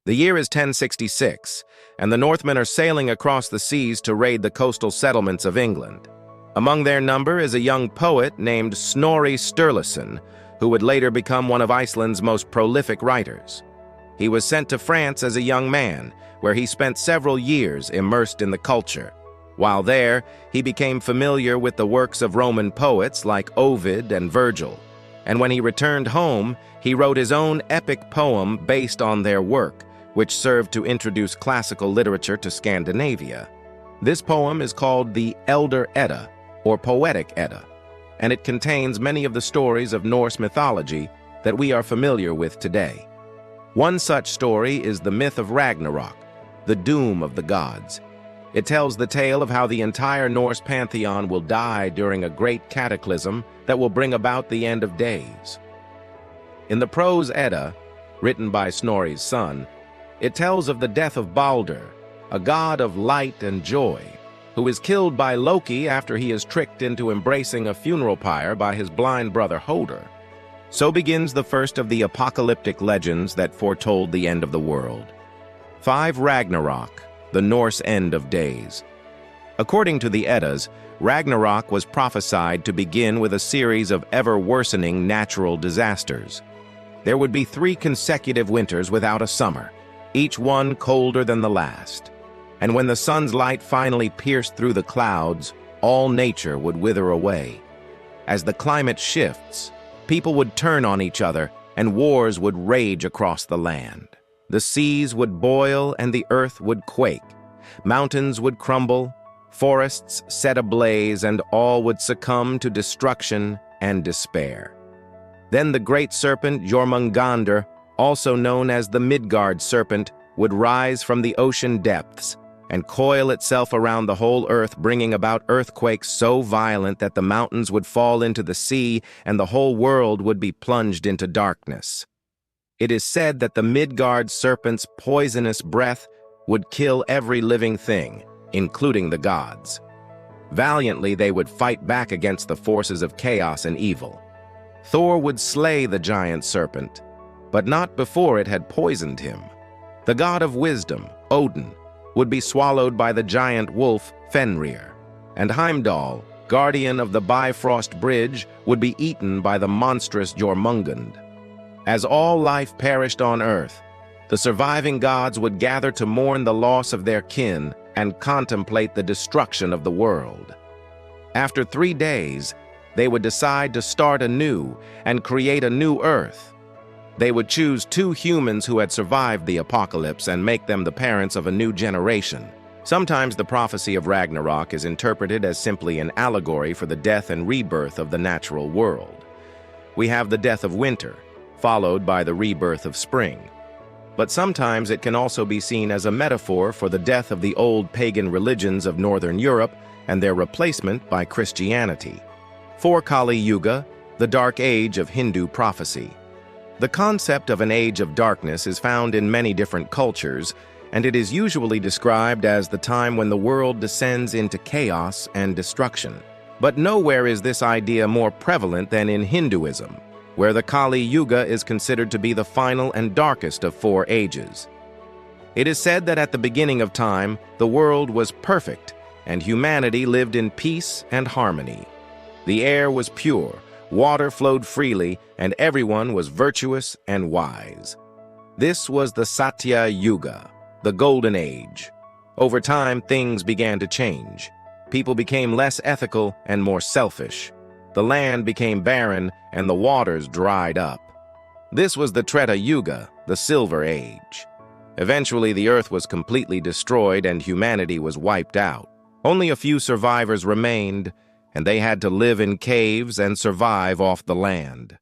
The year is 1066, and the Northmen are sailing across the seas to raid the coastal settlements of England. Among their number is a young poet named Snorri Sturluson, who would later become one of Iceland's most prolific writers. He was sent to France as a young man, where he spent several years immersed in the culture. While there, he became familiar with the works of Roman poets like Ovid and Virgil, and when he returned home, he wrote his own epic poem based on their work, which served to introduce classical literature to Scandinavia. This poem is called the Elder Edda, or Poetic Edda, and it contains many of the stories of Norse mythology that we are familiar with today. One such story is the myth of Ragnarok, the doom of the gods. It tells the tale of how the entire Norse pantheon will die during a great cataclysm that will bring about the end of days. In the prose Edda, written by Snorri's son, it tells of the death of Balder, a god of light and joy, who is killed by Loki after he is tricked into embracing a funeral pyre by his blind brother Hoder. So begins the first of the apocalyptic legends that foretold the end of the world. 5. Ragnarok, the Norse end of days. According to the Eddas, Ragnarok was prophesied to begin with a series of ever-worsening natural disasters. There would be 3 consecutive winters without a summer, each one colder than the last. And when the sun's light finally pierced through the clouds, all nature would wither away. As the climate shifts, people would turn on each other, and wars would rage across the land. The seas would boil and the earth would quake. Mountains would crumble, forests set ablaze, and all would succumb to destruction and despair. Then the great serpent Jormungandr, also known as the Midgard serpent, would rise from the ocean depths and coil itself around the whole earth, bringing about earthquakes so violent that the mountains would fall into the sea and the whole world would be plunged into darkness. It is said that the Midgard serpent's poisonous breath would kill every living thing, including the gods. Valiantly, they would fight back against the forces of chaos and evil. Thor would slay the giant serpent, but not before it had poisoned him. The god of wisdom, Odin, would be swallowed by the giant wolf Fenrir, and Heimdall, guardian of the Bifrost Bridge, would be eaten by the monstrous Jormungand. As all life perished on earth, the surviving gods would gather to mourn the loss of their kin and contemplate the destruction of the world. After 3 days, they would decide to start anew and create a new earth. They would choose 2 humans who had survived the apocalypse and make them the parents of a new generation. Sometimes the prophecy of Ragnarok is interpreted as simply an allegory for the death and rebirth of the natural world. We have the death of winter, followed by the rebirth of spring. But sometimes it can also be seen as a metaphor for the death of the old pagan religions of Northern Europe and their replacement by Christianity. 4. Kali Yuga, the Dark Age of Hindu prophecy. The concept of an age of darkness is found in many different cultures, and it is usually described as the time when the world descends into chaos and destruction. But nowhere is this idea more prevalent than in Hinduism, where the Kali Yuga is considered to be the final and darkest of 4 ages. It is said that at the beginning of time, the world was perfect, and humanity lived in peace and harmony. The air was pure, water flowed freely, and everyone was virtuous and wise. This was the Satya Yuga, the Golden Age. Over time, things began to change. People became less ethical and more selfish. The land became barren, and the waters dried up. This was the Treta Yuga, the Silver Age. Eventually, the earth was completely destroyed and humanity was wiped out. Only a few survivors remained, and they had to live in caves and survive off the land.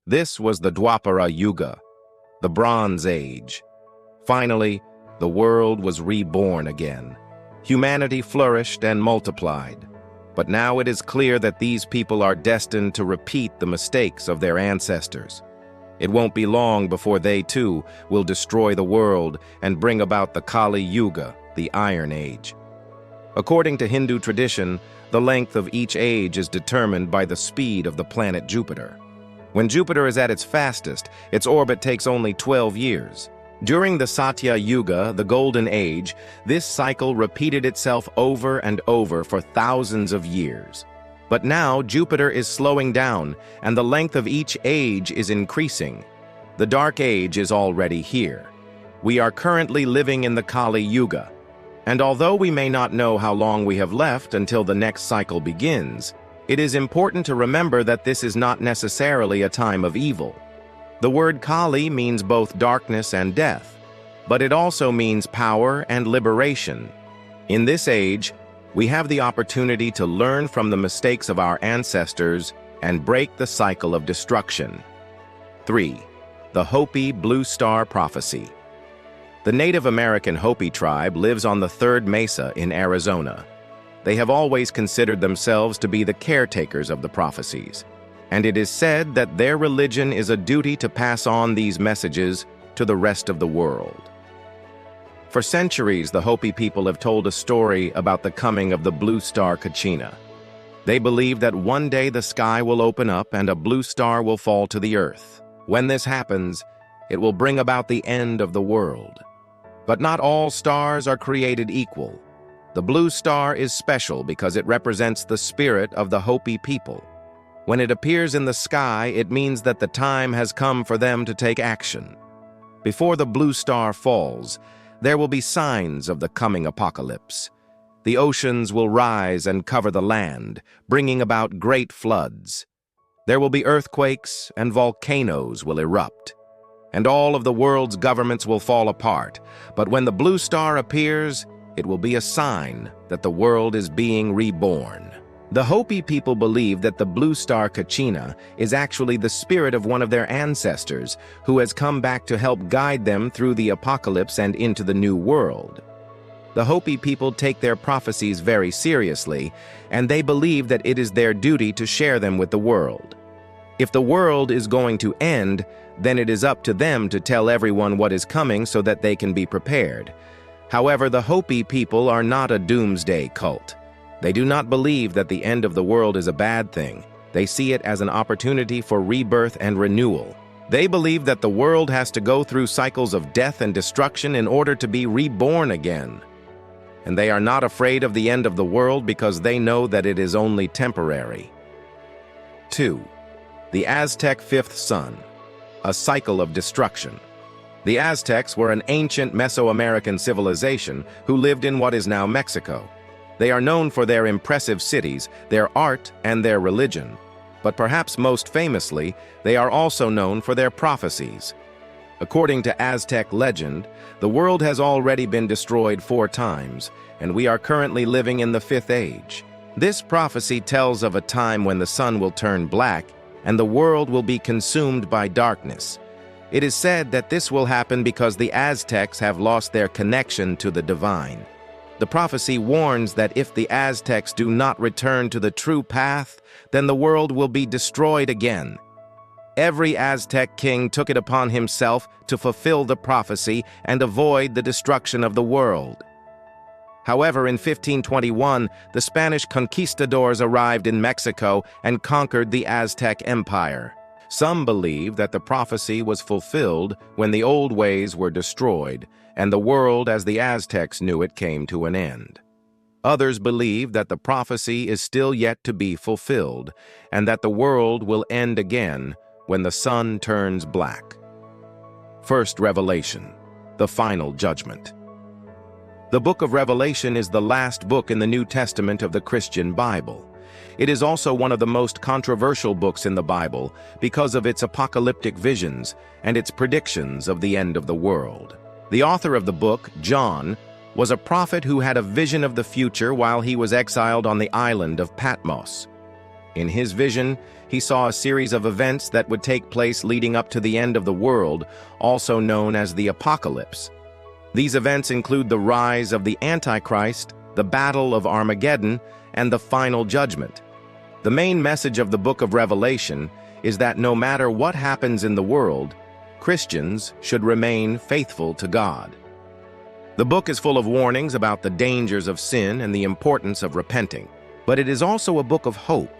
This was the Dwapara Yuga, the Bronze Age. Finally, the world was reborn again. Humanity flourished and multiplied. But now it is clear that these people are destined to repeat the mistakes of their ancestors. It won't be long before they, too, will destroy the world and bring about the Kali Yuga, the Iron Age. According to Hindu tradition, the length of each age is determined by the speed of the planet Jupiter. When Jupiter is at its fastest, its orbit takes only 12 years. During the Satya Yuga, the Golden Age, this cycle repeated itself over and over for thousands of years. But now Jupiter is slowing down, and the length of each age is increasing. The Dark Age is already here. We are currently living in the Kali Yuga. And although we may not know how long we have left until the next cycle begins, it is important to remember that this is not necessarily a time of evil. The word Kali means both darkness and death, but it also means power and liberation. In this age, we have the opportunity to learn from the mistakes of our ancestors and break the cycle of destruction. 3. The Hopi Blue Star Prophecy. The Native American Hopi tribe lives on the Third Mesa in Arizona. They have always considered themselves to be the caretakers of the prophecies, and it is said that their religion is a duty to pass on these messages to the rest of the world. For centuries, the Hopi people have told a story about the coming of the blue star Kachina. They believe that one day the sky will open up and a blue star will fall to the earth. When this happens, it will bring about the end of the world. But not all stars are created equal. The blue star is special because it represents the spirit of the Hopi people. When it appears in the sky, it means that the time has come for them to take action. Before the blue star falls, there will be signs of the coming apocalypse. The oceans will rise and cover the land, bringing about great floods. There will be earthquakes and volcanoes will erupt. And all of the world's governments will fall apart. But when the blue star appears, it will be a sign that the world is being reborn. The Hopi people believe that the blue star Kachina is actually the spirit of one of their ancestors who has come back to help guide them through the apocalypse and into the new world. The Hopi people take their prophecies very seriously, and they believe that it is their duty to share them with the world. If the world is going to end, then it is up to them to tell everyone what is coming so that they can be prepared. However, the Hopi people are not a doomsday cult. They do not believe that the end of the world is a bad thing. They see it as an opportunity for rebirth and renewal. They believe that the world has to go through cycles of death and destruction in order to be reborn again. And they are not afraid of the end of the world because they know that it is only temporary. 2. The Aztec Fifth Sun, a cycle of destruction. The Aztecs were an ancient Mesoamerican civilization who lived in what is now Mexico. They are known for their impressive cities, their art, and their religion. But perhaps most famously, they are also known for their prophecies. According to Aztec legend, the world has already been destroyed 4 times, and we are currently living in the 5th age. This prophecy tells of a time when the sun will turn black and the world will be consumed by darkness. It is said that this will happen because the Aztecs have lost their connection to the divine. The prophecy warns that if the Aztecs do not return to the true path, then the world will be destroyed again. Every Aztec king took it upon himself to fulfill the prophecy and avoid the destruction of the world. However, in 1521, the Spanish conquistadors arrived in Mexico and conquered the Aztec Empire. Some believe that the prophecy was fulfilled when the old ways were destroyed, and the world as the Aztecs knew it came to an end. Others believe that the prophecy is still yet to be fulfilled, and that the world will end again when the sun turns black. First Revelation, the final judgment. The book of Revelation is the last book in the New Testament of the Christian Bible. It is also one of the most controversial books in the Bible because of its apocalyptic visions and its predictions of the end of the world. The author of the book, John, was a prophet who had a vision of the future while he was exiled on the island of Patmos. In his vision, he saw a series of events that would take place leading up to the end of the world, also known as the apocalypse. These events include the rise of the Antichrist, the Battle of Armageddon, and the final judgment. The main message of the book of Revelation is that no matter what happens in the world, Christians should remain faithful to God. The book is full of warnings about the dangers of sin and the importance of repenting, but it is also a book of hope.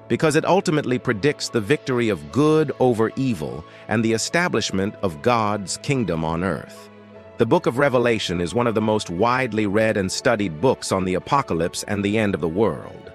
because it ultimately predicts the victory of good over evil and the establishment of God's kingdom on earth. The Book of Revelation is one of the most widely read and studied books on the apocalypse and the end of the world.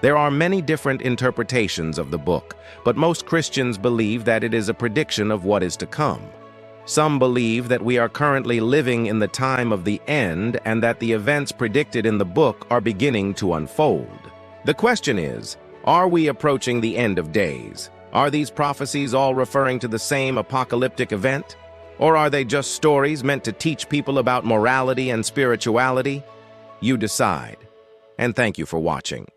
There are many different interpretations of the book, but most Christians believe that it is a prediction of what is to come. Some believe that we are currently living in the time of the end and that the events predicted in the book are beginning to unfold. The question is, are we approaching the end of days? Are these prophecies all referring to the same apocalyptic event? Or are they just stories meant to teach people about morality and spirituality? You decide. And thank you for watching.